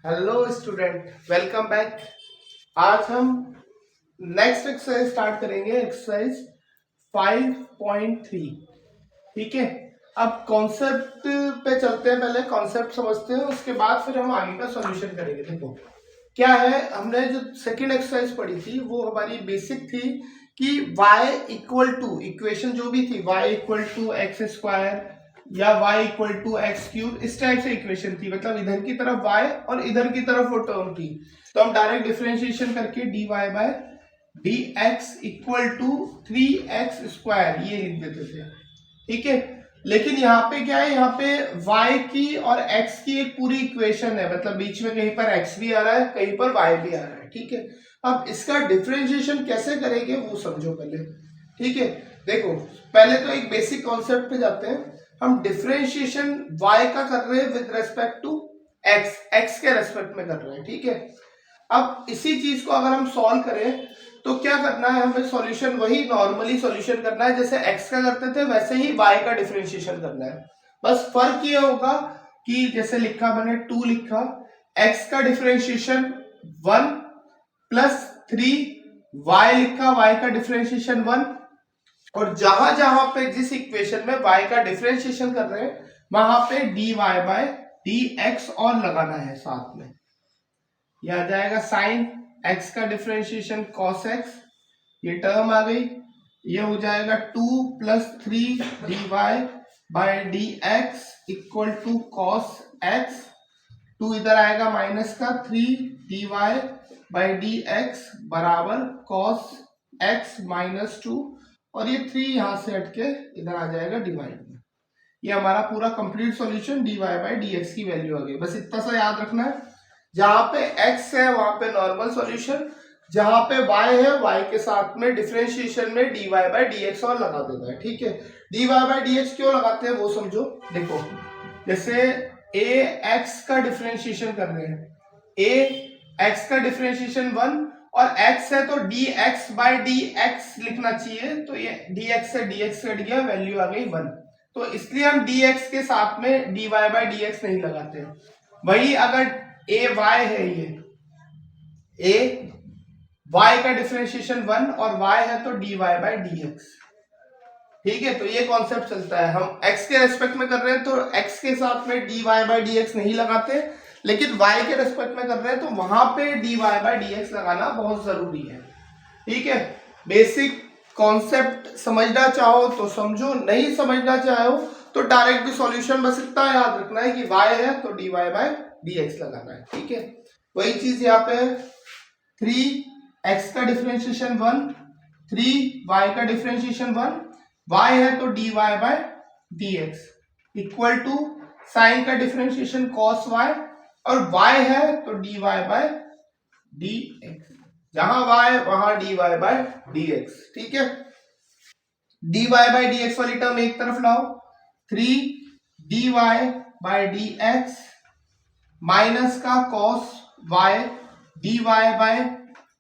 Hello student, welcome back. आज हम next exercise start करेंगे, एक्सरसाइज 5.3। ठीक है, अब कॉन्सेप्ट पे चलते हैं। पहले कॉन्सेप्ट समझते हैं, उसके बाद फिर हम आगे का सॉल्यूशन करेंगे। देखो क्या है, हमने जो सेकंड एक्सरसाइज पढ़ी थी वो हमारी बेसिक थी कि y इक्वल टू इक्वेशन जो भी थी, y equal to x square या y equal to x cube, इस टाइप से इक्वेशन थी। मतलब इधर की तरफ y और इधर की तरफ वो टर्म थी, तो हम डायरेक्ट डिफरेंशिएशन करके dy bye dx equal to 3x square ये लिख देते थे। ठीक है, लेकिन यहाँ पे क्या है, यहाँ पे y की और x की एक पूरी इक्वेशन है। मतलब बीच में कहीं पर x भी आ रहा है, कहीं पर y भी आ रहा है। ठीक है, अब इसका डिफरेंशिएशन कैसे करेंगे वो समझो पहले। ठीक है, देखो पहले तो एक बेसिक कॉन्सेप्ट पे जाते हैं। हम डिफरेंशिएशन y का कर रहे हैं विद रेस्पेक्ट टू x के रेस्पेक्ट में कर रहे हैं। ठीक है, अब इसी चीज को अगर हम सॉल्व करें तो क्या करना है, हमें सॉल्यूशन वही नॉर्मली सॉल्यूशन करना है, जैसे x का करते थे वैसे ही y का डिफरेंशिएशन करना है। बस फर्क ये होगा कि जैसे लिखा मैंने 2 लिखा, x का डिफरेंशिएशन 1 प्लस 3, y लिखा, y का डिफरेंशिएशन 1। और जहां जहां पे जिस इक्वेशन में y का डिफरेंशिएशन कर रहे हैं वहां पे dy बाय dx और लगाना है साथ में। यह आ जाएगा साइन x का डिफरेंशिएशन cos x, ये टर्म आ गई। ये हो जाएगा 2 plus 3 dy bye dx equal to cos x। 2 इधर आएगा माइनस का, 3 dy बाय dx बराबर cos x माइनस 2, और ये 3 यहां से हटके इधर आ जाएगा डिवाइड में। ये हमारा पूरा complete solution dy bye dx की वैल्यू आ गई। बस इतना सा याद रखना है, जहां पे x है वहां पे नॉर्मल सॉल्यूशन, जहां पे y है y के साथ में डिफरेंशिएशन में dy बाय dx और लगा देना है। ठीक है, dy बाय dx क्यों लगाते हैं वो समझो। देखो जैसे a x का डिफरेंशिएशन कर रहे हैं, a x का डिफरेंशिएशन 1 और x है तो dx बाय dx लिखना चाहिए, तो ये dx से dx कट गया, वैल्यू आ गई 1। तो इसलिए हम dx के साथ में dy बाय dx नहीं लगाते। वही अगर a y है, ये a y का डिफरेंशिएशन 1 और y है तो dy बाय dx। ठीक है, तो ये कॉन्सेप्ट चलता है। हम x के रेस्पेक्ट में कर रहे हैं तो x के साथ में dy बाय dx नहीं लगाते, लेकिन y के रेस्पेक्ट में कर रहे हैं तो वहां पे dy बाय dx लगाना बहुत जरूरी है। ठीक है, बेसिक कॉन्सेप्ट समझना चाहो तो समझो, नहीं समझना चाहो तो डायरेक्ट भी सॉल्यूशन, बस इतना याद रखना है कि y है तो dy बाय dx लगाना है। ठीक है, वही चीज यहाँ पे है, 3x का डिफरेंशिएशन 1, 3y का डिफरेंशिएशन 1, y है तो dy bye dx equal to sine का डिफरेंशिएशन cos y, और y है तो dy बाय dx, जहां y वहां dy बाय dx। ठीक है, dy बाय dx वाली टर्म एक तरफ लाओ, 3 dy बाय dx माइनस का cos y dy bye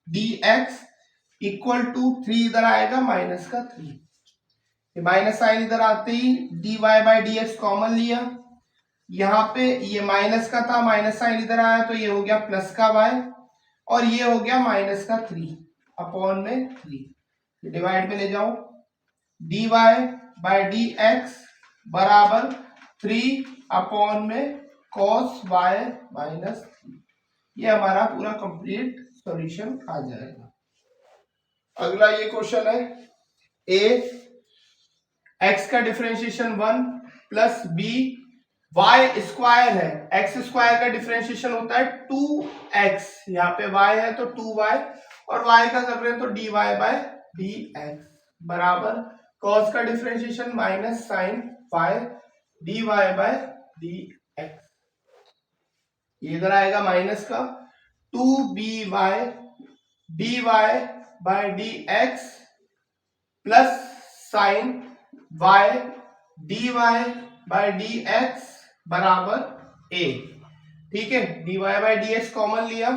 dx equal to 3 इधर आएगा माइनस का 3, ये माइनस साइन इधर आते ही dy बाय dx कॉमन लिया, यहाँ पे ये माइनस का था, माइनस साइन इधर आया तो ये हो गया प्लस का y, और ये हो गया माइनस का 3 अपॉन में 3, डिवाइड में ले जाओ, dy बाय dx बराबर 3 अपॉन में cos y माइनस 3। ये हमारा पूरा कंप्लीट सॉल्यूशन आ जाएगा। अगला ये क्वेश्चन है, a x का differentiation 1 plus b y square है, x स्क्वायर का डिफरेंशिएशन होता है 2x, यहाँ पे y है तो 2y, और y का कर रहे हैं तो dy बाय dx बराबर cos का differentiation minus sine y dy bye dx, इधर आएगा माइनस का 2by dy bye dx plus sine y dy bye dx बराबर a। ठीक है, dy बाय dx कॉमन लिया,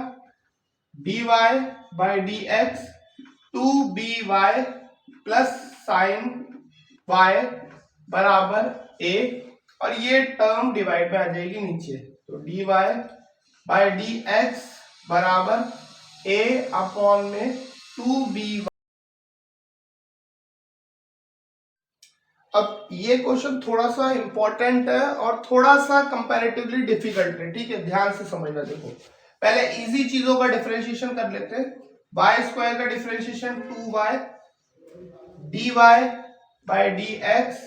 dy bye dx 2by plus sine y बराबर a, और ये टर्म डिवाइड में आ जाएगी नीचे, तो dy बाय डी एक्स बराबर ए अपॉन में 2b। अब ये क्वेश्चन थोड़ा सा इंपॉर्टेंट है और थोड़ा सा कंपैरेटिवली डिफिकल्ट है, ठीक है, ध्यान से समझना। देखो पहले इजी चीजों का डिफरेंशिएशन कर लेते हैं। वाई स्क्वायर का differentiation 2y dy by d x,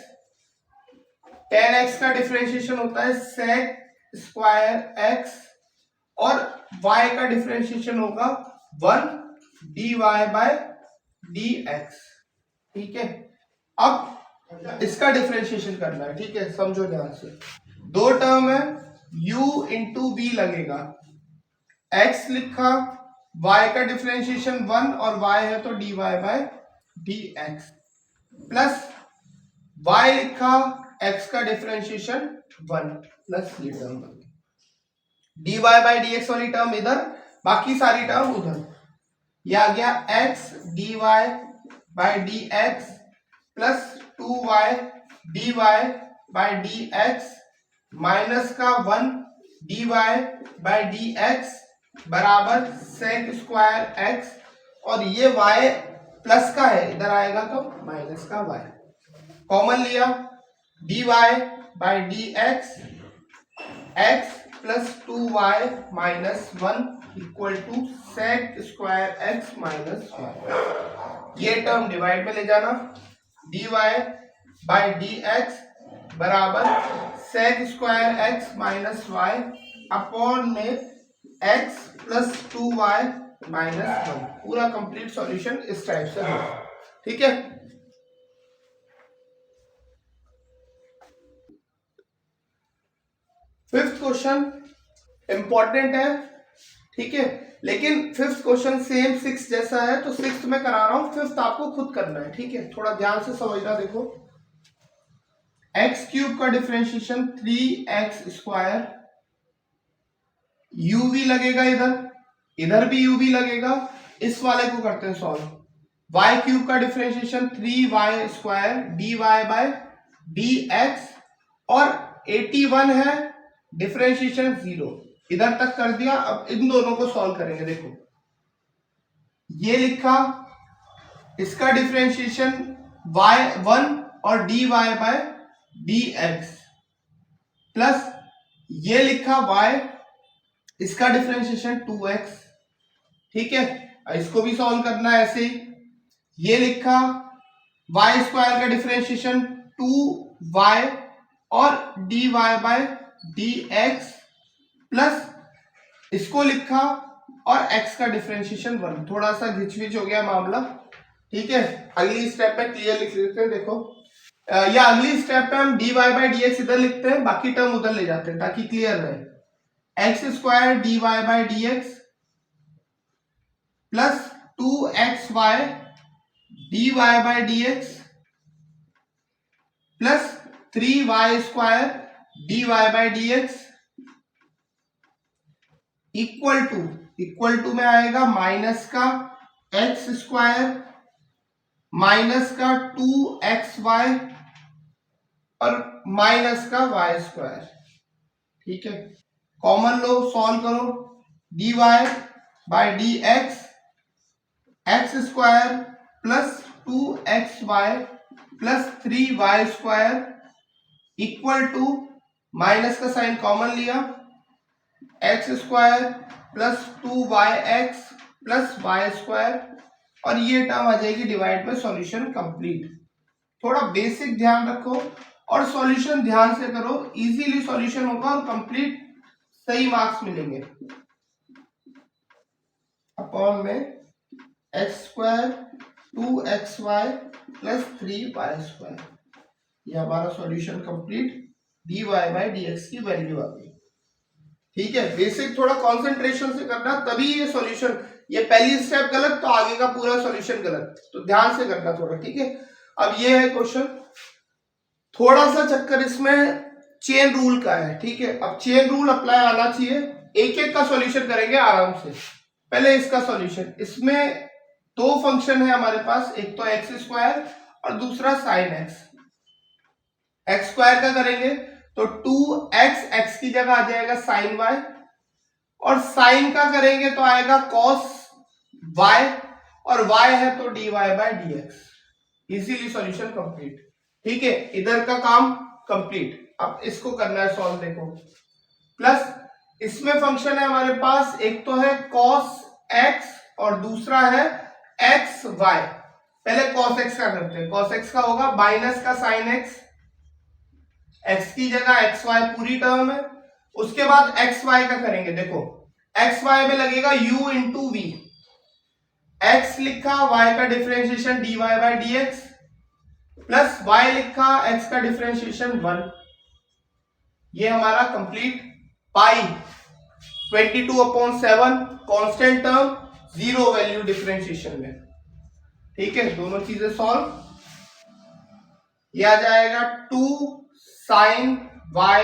tan x का डिफरेंशिएशन होता है sec स्क्वायर एक्स, और y का डिफरेंशिएशन होगा 1 dy बाय डी एक्स, ठीक है। अब इसका डिफरेंशिएशन करना है, ठीक है, समझो ध्यान से। दो टर्म है, u इंटू बी लगेगा, x लिखा, y का डिफरेंशिएशन 1 और y है तो dy by d x, plus y लिखा, x का डिफरेंशिएशन 1 प्लस ये term dy by d x वाली टर्म इधर, बाकी सारी टर्म उधर। ये आ गया x dy by d x plus 2y dy by d x minus का 1 dy बाय डी एक्स बराबर sec स्क्वायर x, और ये y प्लस का है, इधर आएगा तो माइनस का y। कॉमन लिया, dy by d x x plus 2y minus 1 equal to sec square x minus 1। ये टर्म डिवाइड में ले जाना, dy बाय डी एक्स बराबर sec square x minus y upon में x प्लस 2y माइनस 1। पूरा complete solution इस type से होगा, ठीक है। फिफ्थ क्वेश्चन इंपॉर्टेंट है, ठीक है, लेकिन फिफ्थ क्वेश्चन सेम सिक्स जैसा है तो सिक्स में करा रहा हूं, फिफ्थ आपको खुद करना है, ठीक है। थोड़ा ध्यान से समझना। देखो एक्स क्यूब का डिफरेंशिएशन 3x स्क्वायर, u भी लगेगा इधर, इधर भी u भी लगेगा, इस वाले को करते हैं सॉल्व। y क्यूब का differentiation 3y square dy bye dx, और 81 है, डिफरेंशिएशन 0, इधर तक कर दिया। अब इन दोनों को सॉल्व करेंगे। देखो ये लिखा, इसका डिफरेंशिएशन y1 और dy बाय dx, प्लस ये लिखा y, इसका डिफरेंशिएशन 2x, ठीक है। इसको भी सॉल्व करना है ऐसे ही। ये लिखा, y स्क्वायर का डिफरेंशिएशन 2y और dy बाय dx, प्लस इसको लिखा और x का डिफरेंशिएशन 1। थोड़ा सा घिचविच हो गया मामला, ठीक है। अगली स्टेप पे क्लियर लिख लेते हैं। देखो या अगली स्टेप पे हम dy बाय dx इधर लिखते हैं, बाकी टर्म उधर ले जाते हैं ताकि क्लियर रहे। X square dy bye dx plus 2xy dy bye dx plus 3y square dy bye dx equal to में आएगा माइनस का एक्स स्क्वायर माइनस का 2xy और माइनस का y स्क्वायर, ठीक है। कॉमन लो, सॉल्व करो। dy bye dx x square plus 2xy plus 3y square equal to, minus का साइन कॉमन लिया, x square plus 2yx plus y square, और ये टर्म आ जाएगी डिवाइड में, सॉल्यूशन कंप्लीट। थोड़ा बेसिक ध्यान रखो और सॉल्यूशन ध्यान से करो, इजीली सॉल्यूशन होगा और कंप्लीट सही मार्क्स मिलेंगे। अपॉन में x square 2xy plus 3y square, ये हमारा solution complete, dy bye dx की वैल्यू आ गई, ठीक है। बेसिक थोड़ा कंसंट्रेशन से करना, तभी ये सॉल्यूशन, ये पहली स्टेप गलत तो आगे का पूरा सॉल्यूशन गलत, तो ध्यान से करना थोड़ा, ठीक है। अब ये है क्वेश्चन, थोड़ा सा चक्कर इसमें चेन रूल का है, ठीक है। अब चेन रूल अप्लाई आना चाहिए, एक एक का सॉल्यूशन करेंगे आराम से। पहले इसका सॉल्यूशन, इसमें दो फंक्शन है हमारे पास, एक तो एक्स स्क्वायर और दूसरा साइन एक्स। एक्स स्क्वायर का करेंगे तो 2x, x की जगह आ जाएगा साइन y, और साइन का करेंगे तो आएगा cos y, और y है तो dy bye dx। Easily solution complete. ठीक है, इधर का काम कंप्लीट। अब इसको करना है सॉल्व। देखो, प्लस इसमें फंक्शन है हमारे पास, एक तो है cos x और दूसरा है x y। पहले cos x का करते हैं। cos x का होगा माइनस का sin x, x की जगह x y पूरी टर्म है। उसके बाद x y का करेंगे। देखो x y में लगेगा u इंटू वी, x लिखा y का differentiation dy bye dx, plus y लिखा x का डिफरेंशिएशन 1। ये हमारा complete. Pi 22/7 constant term, zero value differentiation में। ठीक है, दोनों चीजें सॉल्व। ये आ जाएगा 2 sin y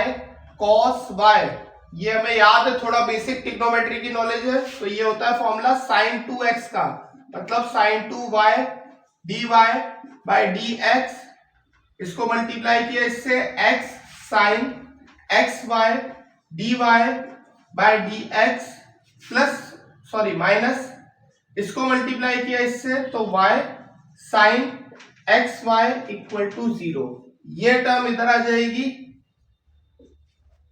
cos y। ये हमें याद है, थोड़ा बेसिक ट्रिग्नोमेट्री की नॉलेज है। तो ये होता है फॉर्मूला sin 2x का, मतलब sin 2y dy bye dx। इसको मल्टीप्लाई किया इससे x sin xy dy bye dx, plus sorry minus, इसको मल्टीप्लाई किया इससे तो y sin xy equal to 0। ये टर्म इधर आ जाएगी।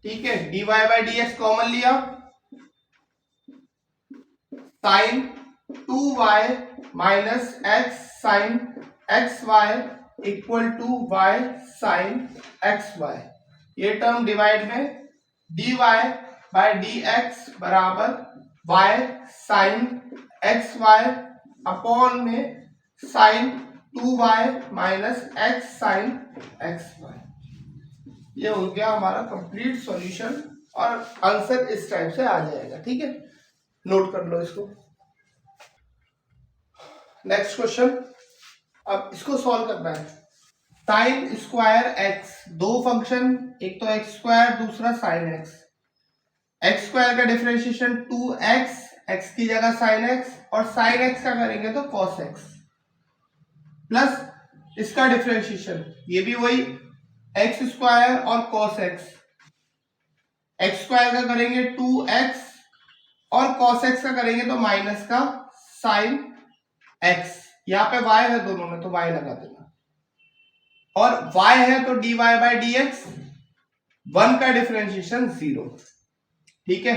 ठीक है, dy बाय dx कॉमन लिया, sin 2y minus x sin xy equal to y sin xy। ये टर्म डिवाइड में dy बाय dx बराबर y sin xy अपॉन में sin 2y minus x sin xy। ये हो गया हमारा कंप्लीट सॉल्यूशन, और आंसर इस टाइप से आ जाएगा। ठीक है, नोट कर लो इसको। नेक्स्ट क्वेश्चन, अब इसको सॉल्व करना है। साइन स्क्वायर एक्स, दो फंक्शन, एक तो एक्स स्क्वायर दूसरा साइन एक्स। एक्स स्क्वायर का डिफरेंशिएशन 2x, x की जगह साइन x, और साइन x का करेंगे तो cos x, प्लस इसका डिफरेंशिएशन ये भी वही एक्स स्क्वायर और cos x। एक्स स्क्वायर का करेंगे 2x और cos x का करेंगे तो माइनस का साइन x। यहाँ पे y है दोनों में तो y लगा देना, और y है तो dy बाय dx, 1 का डिफरेंशिएशन 0। ठीक है,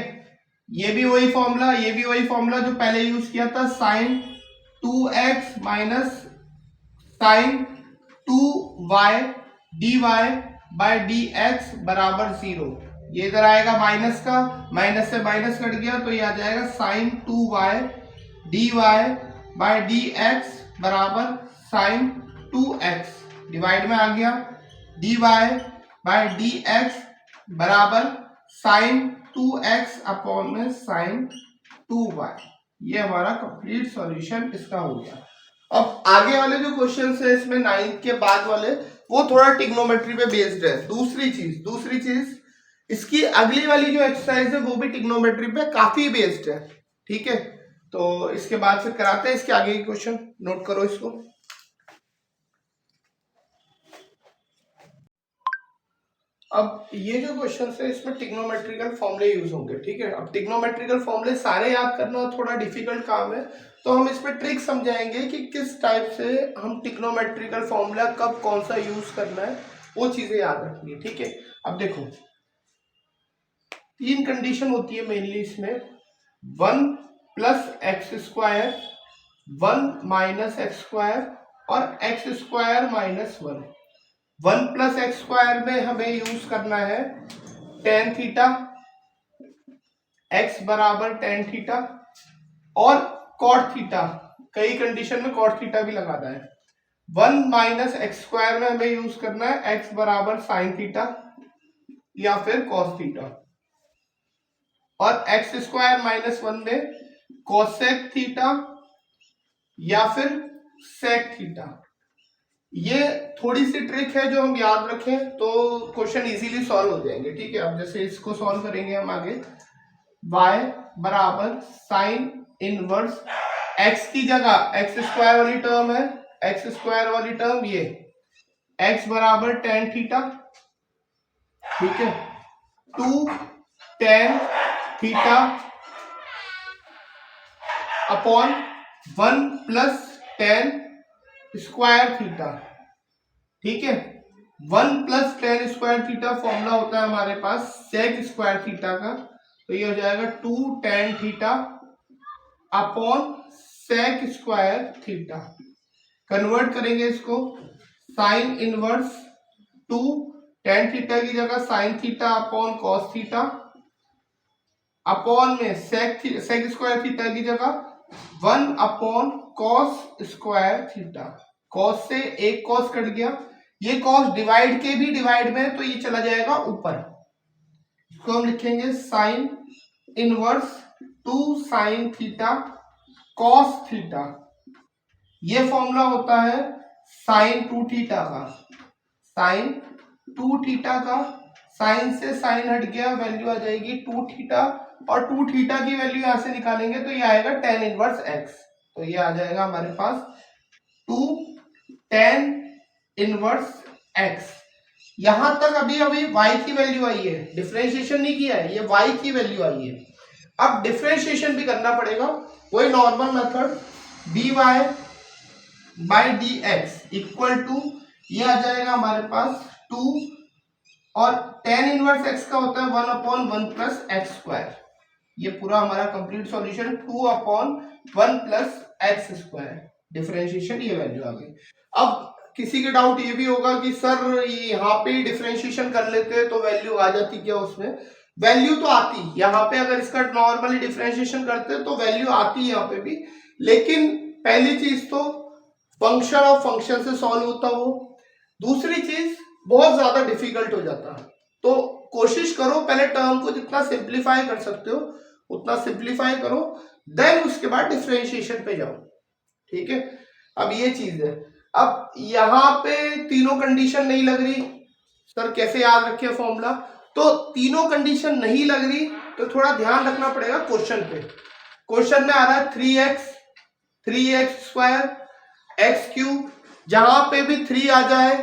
ये भी वही फॉर्मूला, ये भी वही फॉर्मूला जो पहले यूज किया था, sine 2x minus sine 2y dy bye dx बराबर 0। ये इधर आएगा माइनस का, माइनस से माइनस कट गया तो ये आ जाएगा sine 2y dy bye dx बराबर साइन 2x, डिवाइड में आ गया dy बाय dx बराबर साइन 2x अपॉन में साइन 2y। ये हमारा कंप्लीट सॉल्यूशन इसका हो गया। अब आगे वाले जो क्वेश्चंस है इसमें 9th के बाद वाले, वो थोड़ा ट्रिग्नोमेट्री पे बेस्ड है। दूसरी चीज इसकी अगली वाली जो एक्सरसाइज है वो भी ट्रिग्नोमेट्री पे काफी बेस्ड है। ठीक है, तो इसके बाद फिर कराते हैं इसके आगे की क्वेश्चन। नोट करो इसको। अब ये जो क्वेश्चन है इसमें ट्रिग्नोमेट्रिकल फॉर्मूले यूज होंगे। ठीक है, अब ट्रिग्नोमेट्रिकल फॉर्मूले सारे याद करना थोड़ा डिफिकल्ट काम है, तो हम इसमें ट्रिक समझाएंगे कि किस टाइप से हम ट्रिग्नोमेट्रिकल फॉर्मूला कब कौन सा यूज करना है, वो चीजें याद रखनी है। ठीक है, अब देखो 3 कंडीशन होती है मेनली इसमें, 1 plus x square, 1 minus x square, और x square minus 1। 1 plus x square में हमें यूज करना है टेन थीटा, एक्स बराबर टेन थीटा, और कॉट थीटा, कई कंडीशन में कॉट थीटा भी लगाना है। 1 माइनस एक्स स्क्वायर में हमें यूज करना है एक्स बराबर साइन थीटा या फिर कॉस थीटा, और एक्स स्क्वायर माइनस 1 में कोसेक थीटा या फिर सेक थीटा। ये थोड़ी सी ट्रिक है जो हम याद रखें तो क्वेश्चन इजीली सॉल्व हो जाएंगे। ठीक है, अब जैसे इसको सॉल्व करेंगे हम आगे, y बराबर साइन इनवर्स, x की जगह एक्स स्क्वायर वाली टर्म है, एक्स स्क्वायर वाली टर्म ये x बराबर टेन थीटा। ठीक है, 2 tan theta upon 1 plus ten square theta. ठीक है, 1 plus ten square theta formula होता है हमारे पास सेक स्क्वायर थीटा का, तो ये हो जाएगा 2 tan theta upon sec square theta. Convert करेंगे इसको, साइन इनवर्स 2 टेन थीटा की जगह sine theta upon cos theta, upon में सेक स्क्वायर थीटा की जगह 1 upon cos square theta. Cos से एक कॉस कट गया, ये कॉस डिवाइड के भी डिवाइड में, तो ये चला जाएगा ऊपर। इसको हम लिखेंगे sign inverse 2 sine theta cos theta. ये फॉर्मूला होता है साइन 2 थीटा का, साइन 2 थीटा का। साइन से साइन हट गया, वैल्यू आ जाएगी 2 थीटा, और 2 थीटा की वैल्यू यहां से निकालेंगे तो ये आएगा tan इनवर्स x। तो ये आ जाएगा हमारे पास 2 tan इनवर्स x। यहां तक अभी y की वैल्यू आई है, डिफरेंशिएशन नहीं किया है, ये y की वैल्यू आई है। अब डिफरेंशिएशन भी करना पड़ेगा, वही normal method, dy by d x equal to, ये आ जाएगा हमारे पास 2, और tan इनवर्स x का होता है 1 अपॉन 1 प्लस एक्स स्क्वायर। ये पूरा हमारा complete solution 2 upon 1 plus x square, differentiation ये वैल्यू आ गई। अब किसी के डाउट ये भी होगा कि सर यहाँ पे डिफरेंशिएशन कर लेते तो वैल्यू आ जाती क्या? उसमें वैल्यू तो आती, यहाँ पे अगर इसका नॉर्मली डिफरेंशिएशन करते तो वैल्यू आती है यहाँ पे भी, लेकिन पहली चीज तो फंक्शन ऑफ फंक्शन से सॉल्व होता हो, दूसरी चीज बहुत ज्यादा डिफिकल्ट हो जाता है। तो कोशिश करो पहले टर्म को जितना सिंप्लीफाई कर सकते हो उतना सिंप्लीफाई करो, देन उसके बाद डिफरेंशिएशन पे जाओ। ठीक है, अब ये चीज है। अब यहाँ पे तीनों कंडीशन नहीं लग रही, सर कैसे याद रखे फॉर्मूला? तो तीनों कंडीशन नहीं लग रही तो थोड़ा ध्यान रखना पड़ेगा क्वेश्चन पे। क्वेश्चन में आ रहा है 3x स्क्वायर एक्स क्यूब, जहां पे भी 3 आ जाए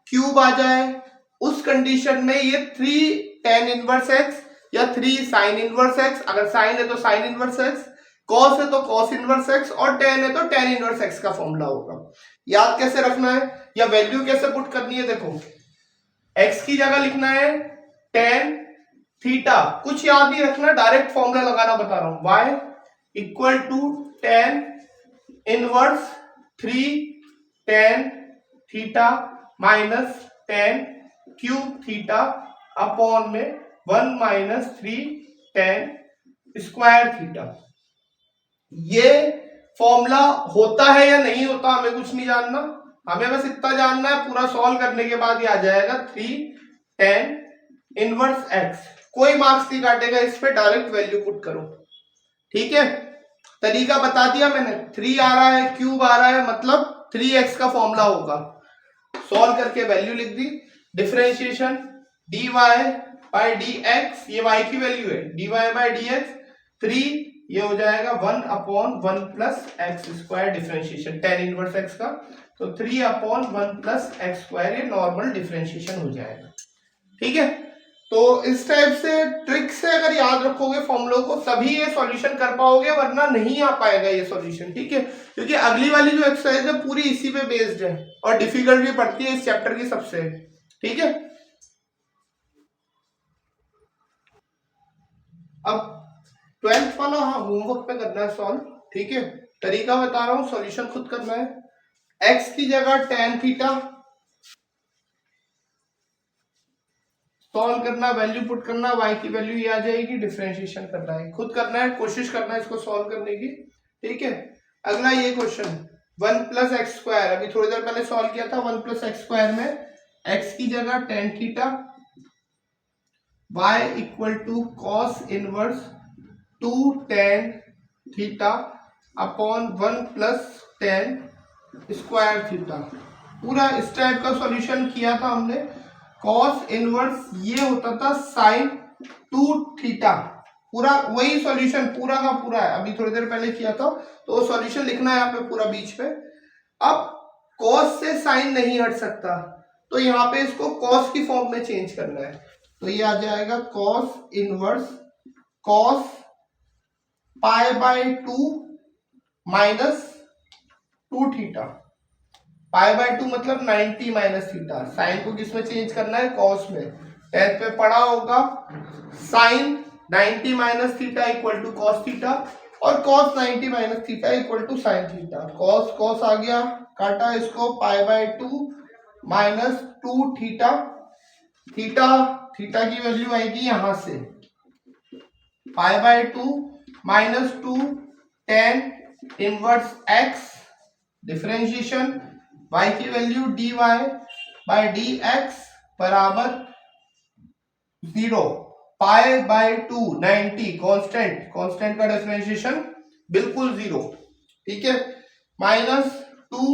क्यूब आ जाए उस कंडीशन में ये 3 tan इनवर्स x या 3 sin इनवर्स x, अगर साइन है तो साइन इनवर्स x, कॉस है तो कॉस इनवर्स x, और tan है तो tan इनवर्स x का फॉर्मूला होगा। याद कैसे रखना है या वैल्यू कैसे पुट करनी है? देखो, x की जगह लिखना है tan थीटा, कुछ याद नहीं रखना, डायरेक्ट फॉर्मूला लगाना बता रहा हूं, y equal to tan inverse 3 tan theta minus tan cube theta upon में 1 माइनस 3 tan स्क्वायर थीटा। ये फॉर्मूला होता है या नहीं होता हमें कुछ नहीं जानना, हमें बस इतना जानना है, पूरा सॉल्व करने के बाद ये आ जाएगा 3 tan इनवर्स x। कोई मार्क्स नहीं काटेगा इस पे, डायरेक्ट वैल्यू पुट करो। ठीक है, तरीका बता दिया मैंने, 3 आ रहा है क्यूब आ रहा है मतलब 3x का फॉर्मूला होगा, सॉल्व करके वैल्यू लिख दी। Differentiation dy by d x, ये y की वैल्यू है, dy बाई डी एक्स 3, ये हो जाएगा 1 upon 1 plus x square, differentiation tan inverse x का, तो 3 अपॉन 1 प्लस एक्स स्क्वायर, ये नॉर्मल डिफरेंशिएशन हो जाएगा। ठीक है, तो इस टाइप से ट्रिक से अगर याद रखोगे फॉर्मूलों को तभी ये सॉल्यूशन कर पाओगे, वरना नहीं आ पाएगा ये सॉल्यूशन। ठीक है, क्योंकि अगली वाली जो एक्सरसाइज है पूरी इसी पे बेस्ड है और डिफिकल्ट भी पड़ती है इस चैप्टर की सबसे। ठीक है, अब 12th वाला होमवर्क पे करना है सॉल्व। ठीक है, तरीका बता रहा हूं, सॉल्यूशन खुद करना है। x की जगह tan थीटा सॉल्व करना, वैल्यू पुट करना, y की वैल्यू ये आ जाएगी, डिफरेंशिएशन करना है, खुद करना है, कोशिश करना है इसको सॉल्व करने की। ठीक है, अगला ये क्वेश्चन 1 प्लस एक्स स्क्वायर, अभी थोड़ी देर पहले सॉल्व किया था। 1 प्लस एक्स स्क्वायर में x की जगह tan theta, y equal to cos inverse 2 tan theta upon 1 plus tan square theta. पूरा इस टाइप का सॉल्यूशन किया था हमने। कॉस इनवर्स ये होता था साइन 2 थीटा, पूरा वही सॉल्यूशन पूरा का पूरा है, अभी थोड़ी देर पहले किया था, तो सॉल्यूशन लिखना है यहाँ पे पूरा बीच पे। अब कॉस से साइन नहीं हट सकता, तो यहाँ पे इसको कॉस की फॉर्म में चेंज करना है, तो ये आ जाएगा cos inverse cos pi by 2 minus 2 theta, pi by 2 मतलब 90 माइनस थीटा। साइन को किसमें चेंज करना है? कॉस में। 10th पे पढ़ा होगा sine 90 minus theta equal to cos theta, और cos 90 minus theta equal to sine theta. Cos cos आ गया, काटा इसको, pi by 2 minus 2 theta. Theta theta की वैल्यू आएगी यहां से, pi by 2 minus 2 tan inverse x, differentiation y की वैल्यू dy बाय dx बराबर 0, पाई बाय 2 90 कांस्टेंट, कांस्टेंट का डिफरेंशिएशन बिल्कुल 0, ठीक है, minus 2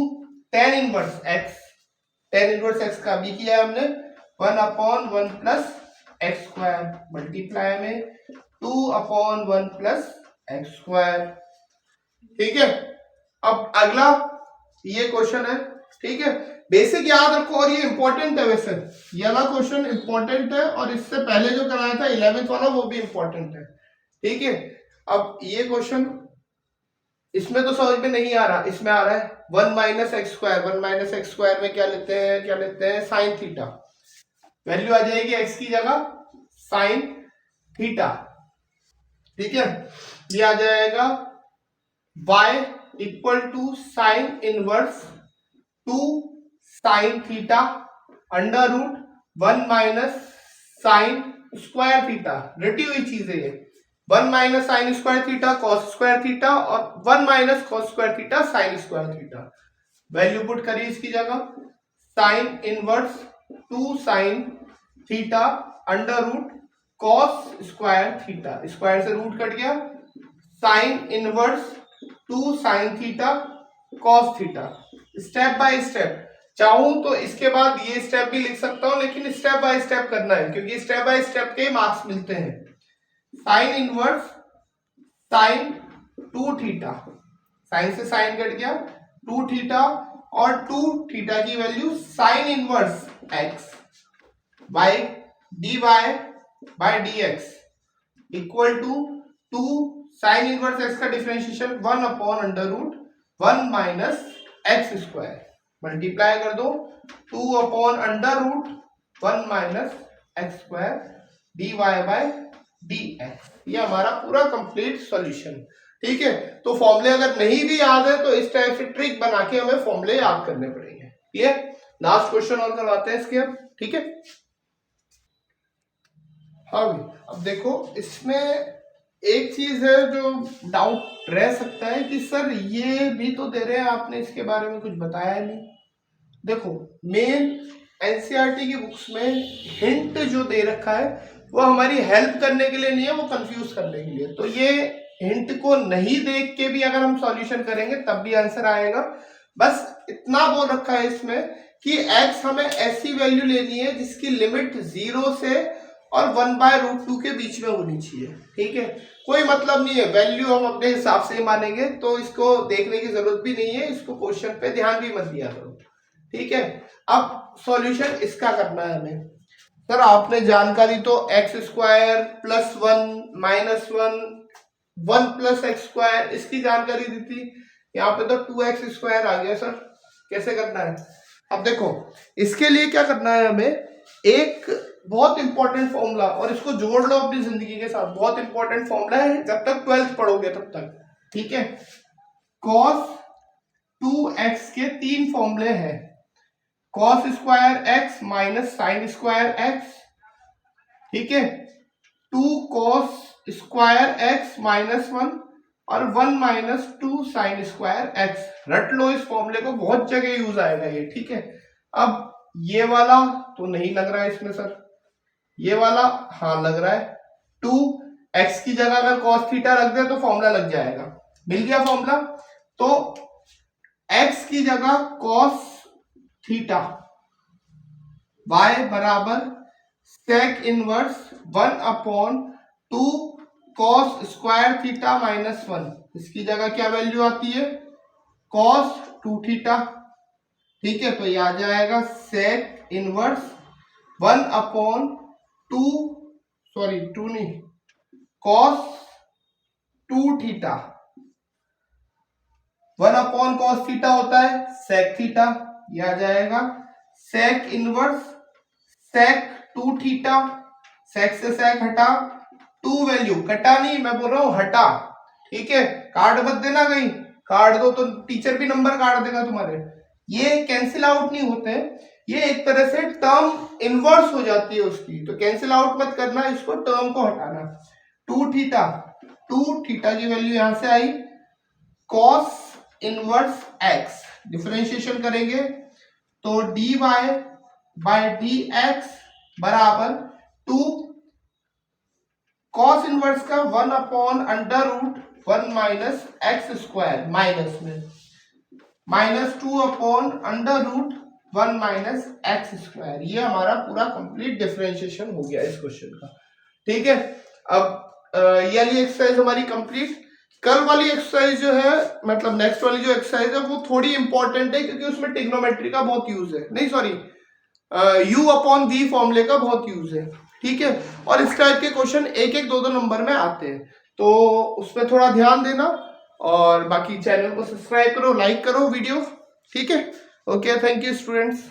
tan inverse x, tan inverse x का भी किया हमने 1/1 प्लस एक्स स्क्वायर, मल्टीप्लाई में 2/1 प्लस एक्स स्क्वायर, ठीक है। अब अगला ये क्वेश्चन है, ठीक है, बेसिक याद रखो और ये इंपॉर्टेंट है। वैसे ये वाला क्वेश्चन इंपॉर्टेंट है और इससे पहले जो कराया था 11th वाला वो भी इंपॉर्टेंट है, ठीक है। अब ये क्वेश्चन इसमें तो समझ में नहीं आ रहा, इसमें आ रहा है 1 minus x square. 1 minus x square में क्या लेते हैं साइन थीटा, वैल्यू आ जाएगी एक्स की जगह साइन थीटा, ठीक है। ये आ जाएगा y equal to sine inverse 2 sine theta under root 1 minus sine square theta. रटी हुई चीज है ये, 1 minus sine square theta cos square theta और 1 minus cos square theta sine square theta. Value put करिए इसकी जगह, sine inverse 2 sine theta under root cos square theta, square से रूट कट गया, sine inverse 2 sine theta cos theta. Step by step चाहूं तो इसके बाद ये स्टेप भी लिख सकता हूं, लेकिन स्टेप बाय स्टेप करना है क्योंकि स्टेप बाय स्टेप के मार्क्स मिलते हैं। Sine inverse sine 2 theta, sine से साइन कट गया 2 थीटा और 2 थीटा की value sine inverse x by d y by d x equal to 2 sine inverse x का differentiation 1/√1 minus x square, multiply कर दो 2/√1 minus x square d y by d x. ये हमारा पूरा complete solution, ठीक है। तो फॉर्मूले अगर नहीं भी याद है तो इस टाइप से ट्रिक बना के हमें फॉर्मूले याद करने पड़ेंगे, क्लियर। लास्ट क्वेश्चन और करवाते हैं इसके अब, ठीक है। हाँ भी, अब देखो इसमें एक चीज है जो डाउट रह सकता है कि सर ये भी तो दे रहे हैं आपने, इसके बारे में कुछ बताया नहीं। देखो मेन एनसीईआरटी की बुक्स में हिंट जो दे रखा है वो हमारी हेल्प करने के लिए नहीं है, वो कंफ्यूज करने के लिए। तो ये हिंट को नहीं देख के भी अगर हम सॉल्यूशन करेंगे तब भी आंसर आएगा। बस इतना बोल रखा है इसमें कि x हमें ऐसी वैल्यू लेनी है जिसकी लिमिट 0 से और 1/√2 के बीच में होनी चाहिए, ठीक है। कोई मतलब नहीं है, वैल्यू हम अपने हिसाब से ही मानेंगे, तो इसको देखने की जरूरत भी नहीं है, इसको क्वेश्चन पे ध्यान भी मत दिया करो, ठीक है। अब सॉल्यूशन इसका करना है हमें। सर आपने जानकारी तो x square plus 1 minus 1 plus x square इसकी जानकारी दी थी, यहाँ पे तो 2x स्क्वायर आ गया। सर कैसे करना है? अब देखो इसके लिए क्या करना है हमें, एक बहुत इंपॉर्टेंट फॉर्मूला, और इसको जोड़ लो अपनी जिंदगी के साथ, बहुत इंपॉर्टेंट फॉर्मूला है, जब तक 12th पढ़ोगे तब तक, ठीक है। cos 2x के 3 फॉर्मूले हैं, cos square x minus sine square x, ठीक है, 2 cos स्क्वायर x माइनस 1 और 1 माइनस 2 साइन स्क्वायर x। रट लो इस फॉर्मूले को, बहुत जगह यूज आएगा ये, ठीक है। अब ये वाला तो नहीं लग रहा है इसमें सर, ये वाला हाँ लग रहा है, 2x की जगह अगर cos थीटा रख दे तो फॉर्मूला लग जाएगा, मिल गया फॉर्मूला। तो x की जगह cos थीटा, y बराबर sec inverse 1/2 cos square theta minus 1, इसकी जगह क्या वैल्यू आती है cos 2 थीटा, ठीक है। तो ये आ जाएगा sec इनवर्स 1/2 सॉरी 2 नहीं, cos 2 theta 1 upon cos theta होता है सेक थीटा, यह आ जाएगा सेक इनवर्स सेक 2 थीटा, सेक से सेक हटा, 2 वैल्यू कटा नहीं, मैं बोल रहा हूं हटा, ठीक है, काट मत देना, कहीं काट दो तो टीचर भी नंबर काट देगा तुम्हारे, ये कैंसिल आउट नहीं होते, ये एक तरह से टर्म इनवर्स हो जाती है उसकी, तो कैंसिल आउट मत करना, इसको टर्म को हटाना। 2 थीटा की वैल्यू यहां से I cos inverse x, differentiation करेंगे तो dy बाय dx बराबर 2 कॉस इनवर्स का 1 upon under root 1 minus x square, minus में minus 2 upon under root 1 minus x square, ये हमारा पूरा कंप्लीट डिफरेंशिएशन हो गया इस क्वेश्चन का, ठीक है। अब ये वाली एक्सरसाइज हमारी कंप्लीट। कल वाली एक्सरसाइज जो है, मतलब नेक्स्ट वाली जो एक्सरसाइज है वो थोड़ी इंपॉर्टेंट है क्योंकि उसमें ट्रिग्नोमेट्री का बहुत यूज है, नहीं सॉरी u अपॉन v फॉर्मूले का बहुत यूज है, ठीक है, और इस टाइप के क्वेश्चन एक एक दो दो नंबर में आते हैं, तो उसमें थोड़ा ध्यान देना, और बाकी चैनल को सब्सक्राइब करो, लाइक करो वीडियो, ठीक है। Okay, thank you students.